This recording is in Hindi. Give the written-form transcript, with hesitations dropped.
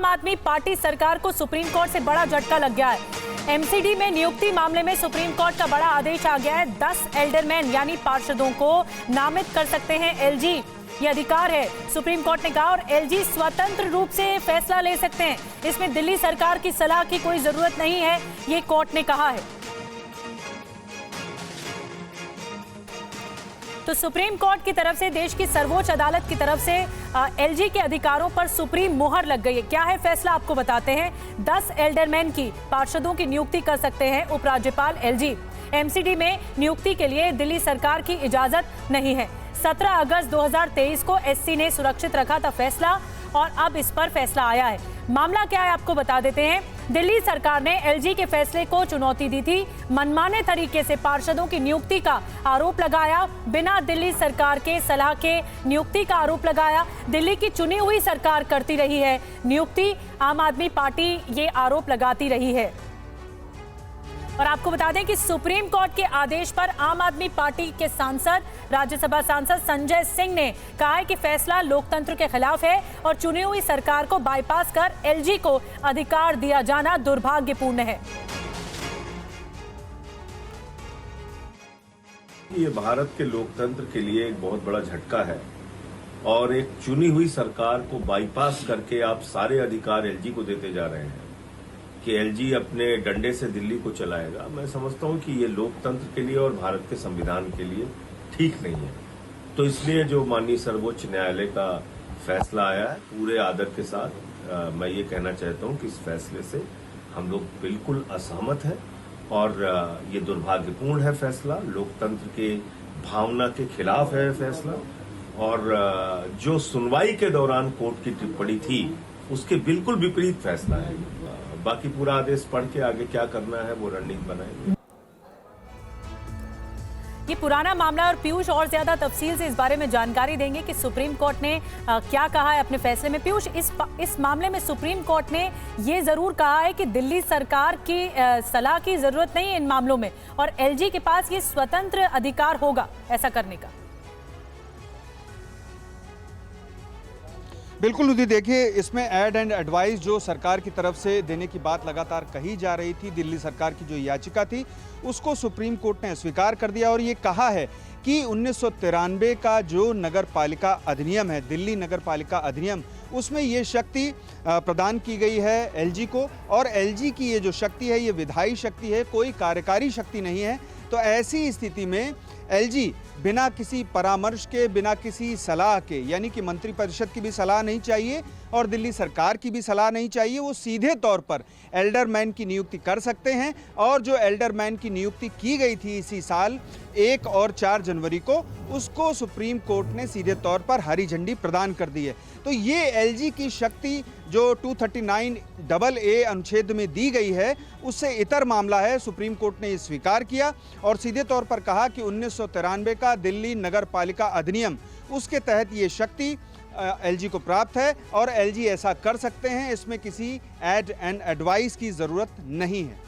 आम आदमी पार्टी सरकार को सुप्रीम कोर्ट से बड़ा झटका लग गया है। एमसीडी में नियुक्ति मामले में सुप्रीम कोर्ट का बड़ा आदेश आ गया है। 10 एल्डरमैन यानी पार्षदों को नामित कर सकते हैं एलजी, ये अधिकार है सुप्रीम कोर्ट ने कहा। और एलजी स्वतंत्र रूप से फैसला ले सकते हैं, इसमें दिल्ली सरकार की सलाह की कोई जरूरत नहीं है, ये कोर्ट ने कहा है। तो सुप्रीम कोर्ट की तरफ से, देश की सर्वोच्च अदालत की तरफ से एलजी के अधिकारों पर सुप्रीम मुहर लग गई है। क्या है फैसला, आपको बताते हैं। 10 एल्डरमैन की पार्षदों की नियुक्ति कर सकते हैं उपराज्यपाल एलजी। एमसीडी में नियुक्ति के लिए दिल्ली सरकार की इजाजत नहीं है। 17 अगस्त 2023 को एससी ने सुरक्षित रखा था फैसला, और अब इस पर फैसला आया है। मामला क्या है आपको बता देते हैं। दिल्ली सरकार ने एलजी के फैसले को चुनौती दी थी, मनमाने तरीके से पार्षदों की नियुक्ति का आरोप लगाया, बिना दिल्ली सरकार के सलाह के नियुक्ति का आरोप लगाया। दिल्ली की चुनी हुई सरकार करती रही है नियुक्ति, आम आदमी पार्टी ये आरोप लगाती रही है। और आपको बता दें कि सुप्रीम कोर्ट के आदेश पर आम आदमी पार्टी के सांसद, राज्यसभा सांसद संजय सिंह ने कहा है कि फैसला लोकतंत्र के खिलाफ है और चुनी हुई सरकार को बाईपास कर एलजी को अधिकार दिया जाना दुर्भाग्यपूर्ण है। ये भारत के लोकतंत्र के लिए एक बहुत बड़ा झटका है, और एक चुनी हुई सरकार को बाईपास करके आप सारे अधिकार एलजी को देते जा रहे हैं कि एलजी अपने डंडे से दिल्ली को चलाएगा। मैं समझता हूं कि ये लोकतंत्र के लिए और भारत के संविधान के लिए ठीक नहीं है। तो इसलिए जो माननीय सर्वोच्च न्यायालय का फैसला आया है, पूरे आदर के साथ मैं ये कहना चाहता हूं कि इस फैसले से हम लोग बिल्कुल असहमत हैं, और ये दुर्भाग्यपूर्ण है फैसला, लोकतंत्र के भावना के खिलाफ है फैसला, और जो सुनवाई के दौरान कोर्ट की टिप्पणी थी उसके बिल्कुल विपरीत फैसला है। बाकी पूरा आदेश पढ़ के आगे क्या करना है वो रणनीति बनाएंगे। ये पुराना मामला, और पीयूष और ज्यादा तफसील से इस बारे में जानकारी देंगे कि सुप्रीम कोर्ट ने क्या कहा है अपने फैसले में। पीयूष, इस मामले में सुप्रीम कोर्ट ने ये जरूर कहा है कि दिल्ली सरकार की सलाह की जरूरत नहीं है इन मामलों में, और एलजी के पास ये स्वतंत्र अधिकार होगा ऐसा करने का। बिल्कुल उदी, देखिए इसमें ऐड एंड एडवाइस जो सरकार की तरफ से देने की बात लगातार कही जा रही थी, दिल्ली सरकार की जो याचिका थी उसको सुप्रीम कोर्ट ने स्वीकार कर दिया और ये कहा है कि 1993 का जो नगर पालिका अधिनियम है, दिल्ली नगर पालिका अधिनियम, उसमें ये शक्ति प्रदान की गई है एलजी को, और एलजी की ये जो शक्ति है ये विधायी शक्ति है, कोई कार्यकारी शक्ति नहीं है। तो ऐसी स्थिति में एलजी बिना किसी परामर्श के, बिना किसी सलाह के, यानी कि मंत्रिपरिषद की भी सलाह नहीं चाहिए और दिल्ली सरकार की भी सलाह नहीं चाहिए, वो सीधे तौर पर एल्डरमैन की नियुक्ति कर सकते हैं। और जो एल्डरमैन की नियुक्ति की गई थी इसी साल 1 और 4 जनवरी को, उसको सुप्रीम कोर्ट ने सीधे तौर पर हरी झंडी प्रदान कर दी है। तो ये एलजी की शक्ति जो 239AA अनुच्छेद में दी गई है उससे इतर मामला है। सुप्रीम कोर्ट ने ये स्वीकार किया और सीधे तौर पर कहा कि 1993 का दिल्ली नगर पालिका अधिनियम, उसके तहत ये शक्ति एलजी को प्राप्त है और एलजी ऐसा कर सकते हैं, इसमें किसी ऐड एंड एडवाइस की ज़रूरत नहीं है।